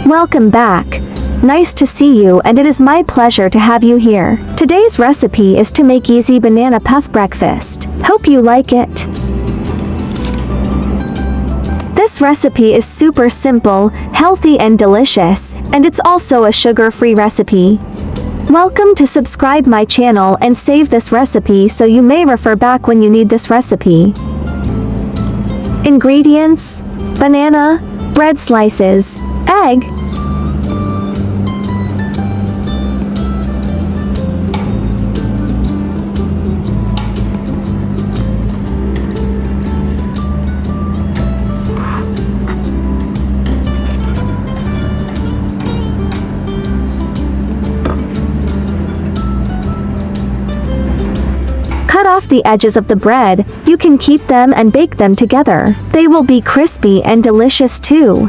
Welcome back. Nice to see you, and it is my pleasure to have you here. Today's recipe is to make easy banana puff breakfast. Hope you like it. This recipe is super simple, healthy and delicious, and it's also a sugar-free recipe. Welcome to subscribe my channel and save this recipe so you may refer back when you need this recipe. Ingredients: banana, bread slices, egg, cut off the edges of the bread. You can keep them and bake them together. They will be crispy and delicious too.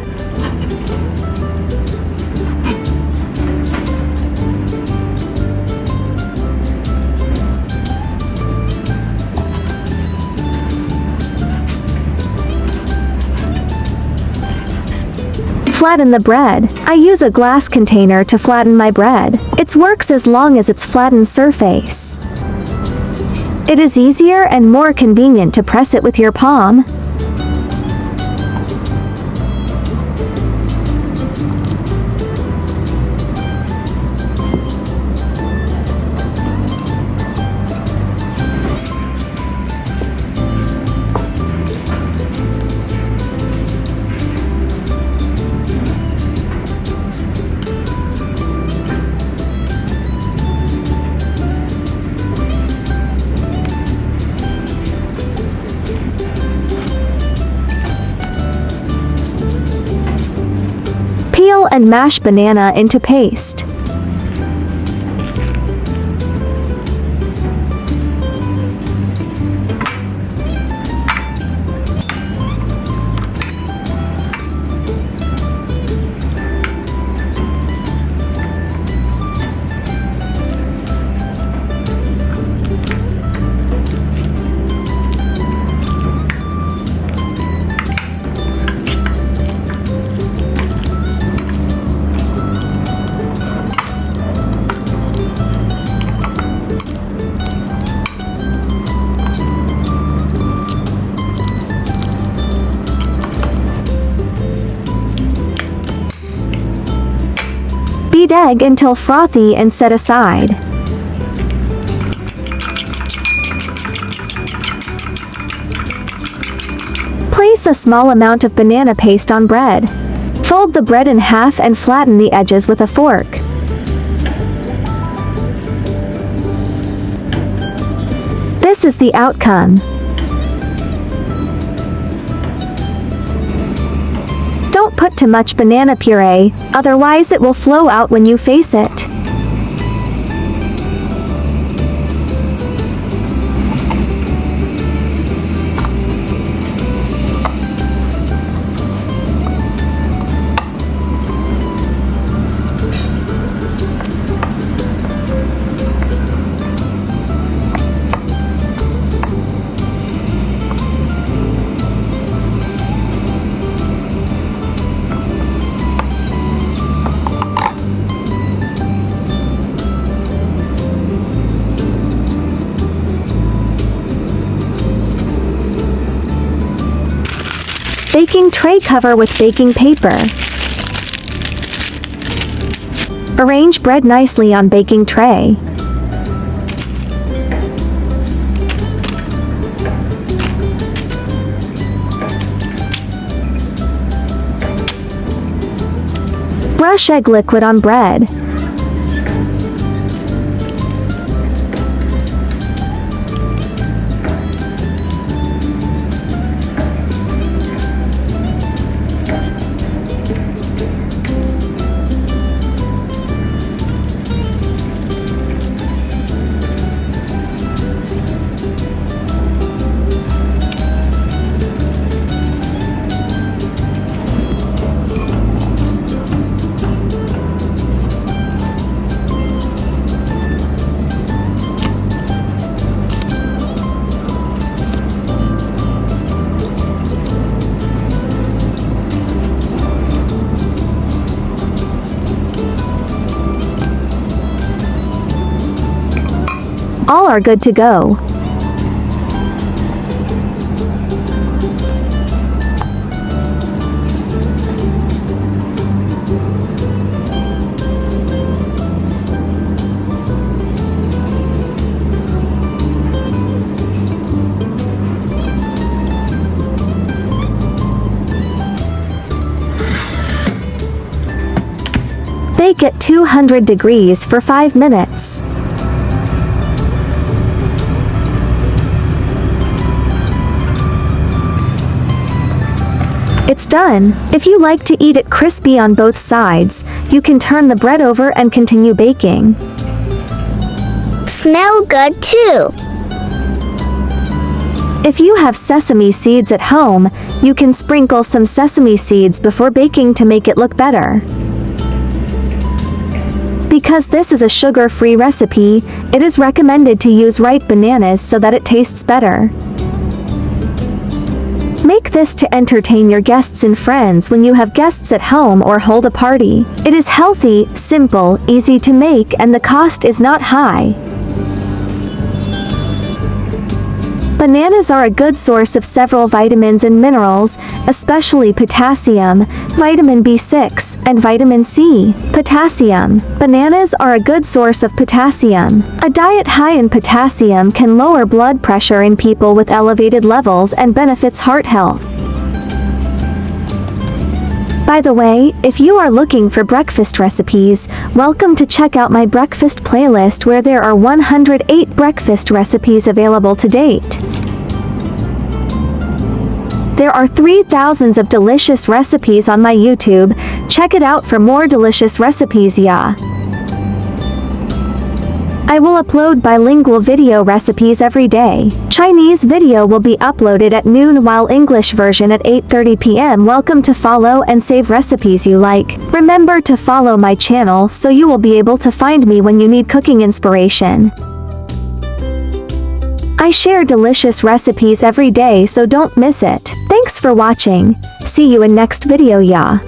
Flatten the bread. I use a glass container to flatten my bread. It works as long as it's flattened surface. It is easier and more convenient to press it with your palm. Peel and mash banana into paste. Beat egg until frothy and set aside. Place a small amount of banana paste on bread. Fold the bread in half and flatten the edges with a fork. This is the outcome. Don't put too much banana puree, otherwise it will flow out when you face it. Baking tray cover with baking paper. Arrange bread nicely on baking tray. Brush egg liquid on bread. are good to go. Bake at 200 degrees for 5 minutes. It's done. If you like to eat it crispy on both sides, you can turn the bread over and continue baking. Smell good too. If you have sesame seeds at home, you can sprinkle some sesame seeds before baking to make it look better. Because this is a sugar-free recipe, it is recommended to use ripe bananas so that it tastes better. Make this to entertain your guests and friends when you have guests at home or hold a party. It is healthy, simple, easy to make, and the cost is not high. Bananas are a good source of several vitamins and minerals, especially potassium, vitamin B6, and vitamin C. Potassium. Bananas are a good source of potassium. A diet high in potassium can lower blood pressure in people with elevated levels and benefits heart health. By the way, if you are looking for breakfast recipes, welcome to check out my breakfast playlist where there are 108 breakfast recipes available to date. There are 3,000 of delicious recipes on my YouTube. Check it out for more delicious recipes, yeah. I will upload bilingual video recipes every day. Chinese video will be uploaded at noon while English version at 8:30 p.m. Welcome to follow and save recipes you like. Remember to follow my channel so you will be able to find me when you need cooking inspiration. I share delicious recipes every day, so don't miss it. Thanks for watching. See you in next video, yeah.